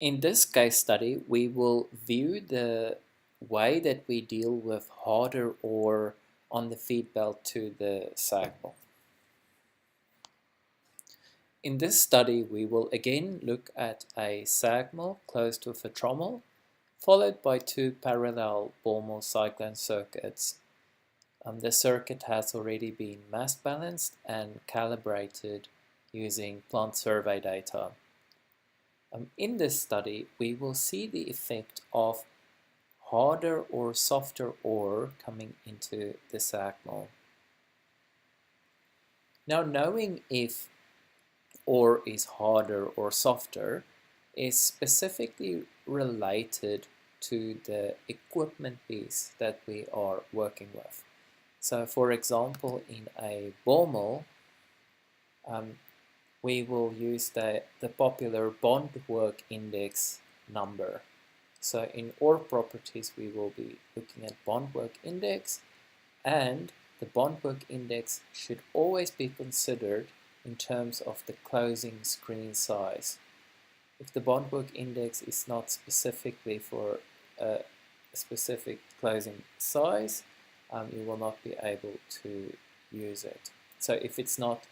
In this case study, we will view the way that we deal with harder ore on the feed belt to the SAG mill. In this study, we will again look at a SAG mill closed with a trommel, followed by two parallel ball mill cyclone circuits. The circuit has already been mass balanced and calibrated using plant survey data. In this study, we will see the effect of harder or softer ore coming into the SAG mill. Now, knowing if ore is harder or softer is specifically related to the equipment piece that we are working with. So, for example, in a ball mill, we will use the popular bond work index number. So in ore properties, we will be looking at bond work index, and the bond work index should always be considered in terms of the closing screen size. If the bond work index is not specifically for a specific closing size, you will not be able to use it. So if it's not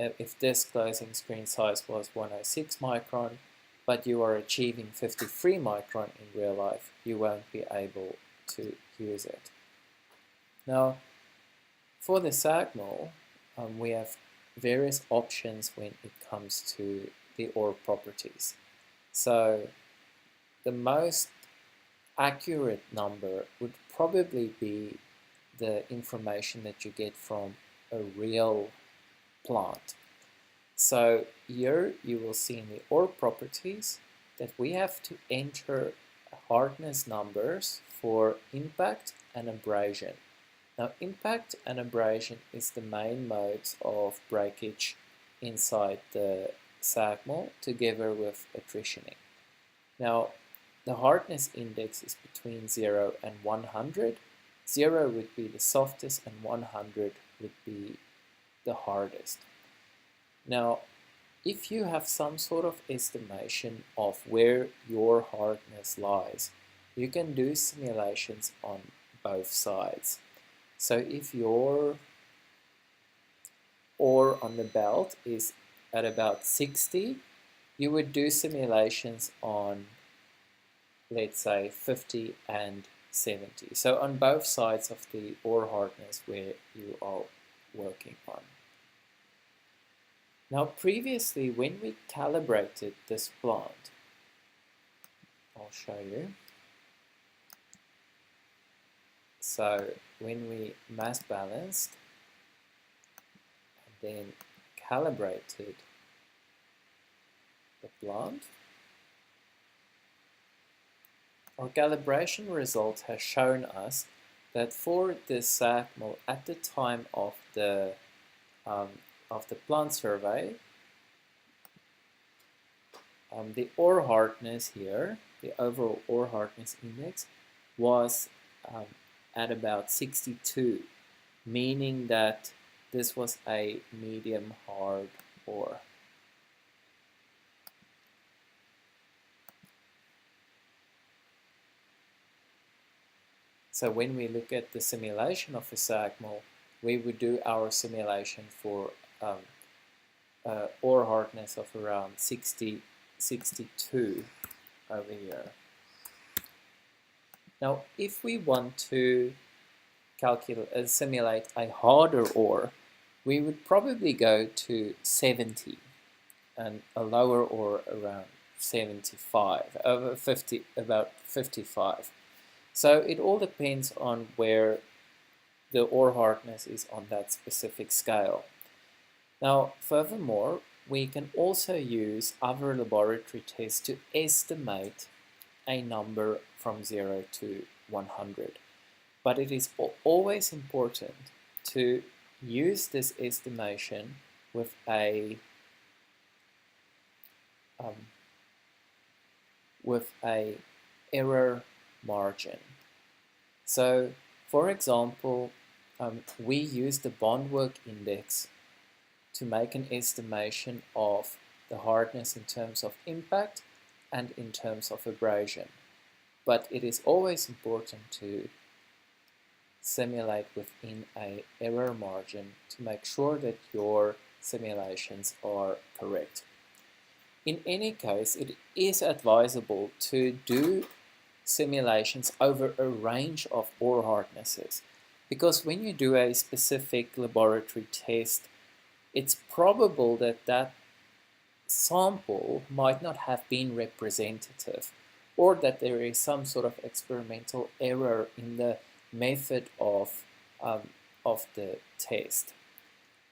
if this closing screen size was 106 micron, but you are achieving 53 micron in real life, you won't be able to use it. Now, for the SAG mill, we have various options when it comes to the ore properties. So the most accurate number would probably be the information that you get from a real plant. So here you will see in the ore properties that we have to enter hardness numbers for impact and abrasion. Now, impact and abrasion is the main modes of breakage inside the SAG mill together with attritioning. Now, the hardness index is between 0 and 100. 0 would be the softest and 100 would be the hardest. Now, if you have some sort of estimation of where your hardness lies, you can do simulations on both sides. So if your ore on the belt is at about 60, you would do simulations on, let's say, 50 and 70. So on both sides of the ore hardness where you are working on. Now previously, when we calibrated this plant, I'll show you. So when we mass balanced and then calibrated the plant, our calibration result has shown us that for the SAG mill at the time of the plant survey, the ore hardness here, the overall ore hardness index, was at about 62, meaning that this was a medium hard ore. So when we look at the simulation of a SAG mill, we would do our simulation for ore hardness of around 60, 62 over here. Now, if we want to simulate a harder ore, we would probably go to 70 and a lower ore around 75, over 50, about 55. So it all depends on where the ore hardness is on that specific scale. Now, furthermore, we can also use other laboratory tests to estimate a number from 0 to 100. But it is always important to use this estimation with a error margin. So, for example, we use the bond work index to make an estimation of the hardness in terms of impact and in terms of abrasion. But it is always important to simulate within an error margin to make sure that your simulations are correct. In any case, it is advisable to do simulations over a range of ore hardnesses, because when you do a specific laboratory test, it's probable that that sample might not have been representative, or that there is some sort of experimental error in the method of the test.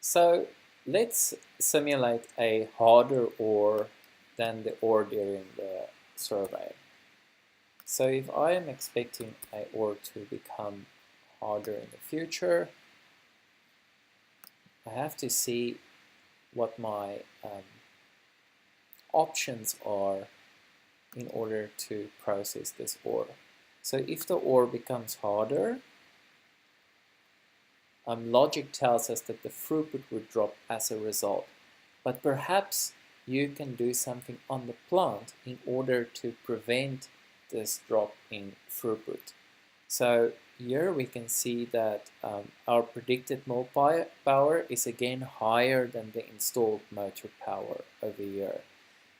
So let's simulate a harder ore than the ore during the survey. So if I am expecting a ore to become harder in the future, I have to see what my options are in order to process this ore. So if the ore becomes harder, logic tells us that the throughput would drop as a result. But perhaps you can do something on the plant in order to prevent this drop in throughput. So here we can see that our predicted mill power is again higher than the installed motor power over here.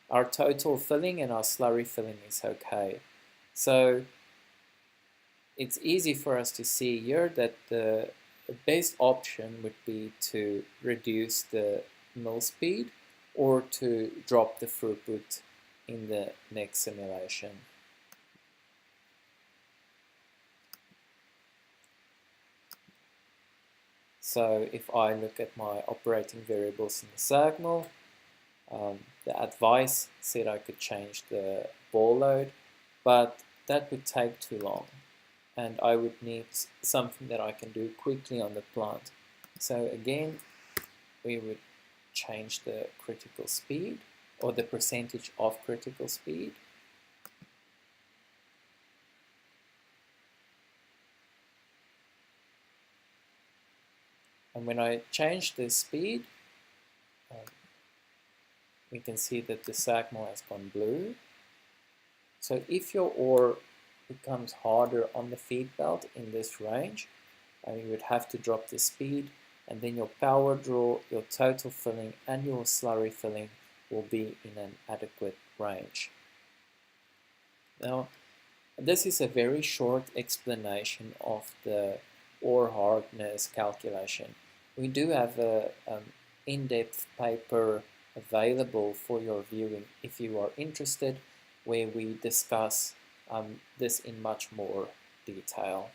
Our total filling and our slurry filling is okay. So it's easy for us to see here that the best option would be to reduce the mill speed or to drop the throughput in the next simulation. So if I look at my operating variables in the SAG mill, the advice said I could change the ball load, but that would take too long and I would need something that I can do quickly on the plant. So again, we would change the critical speed or the percentage of critical speed. And when I change the speed, we can see that the SAG mill has gone blue. So if your ore becomes harder on the feed belt in this range, you would have to drop the speed, and then your power draw, your total filling, and your slurry filling will be in an adequate range. Now, this is a very short explanation of the ore hardness calculation. We do have a in-depth paper available for your viewing if you are interested, where we discuss this in much more detail.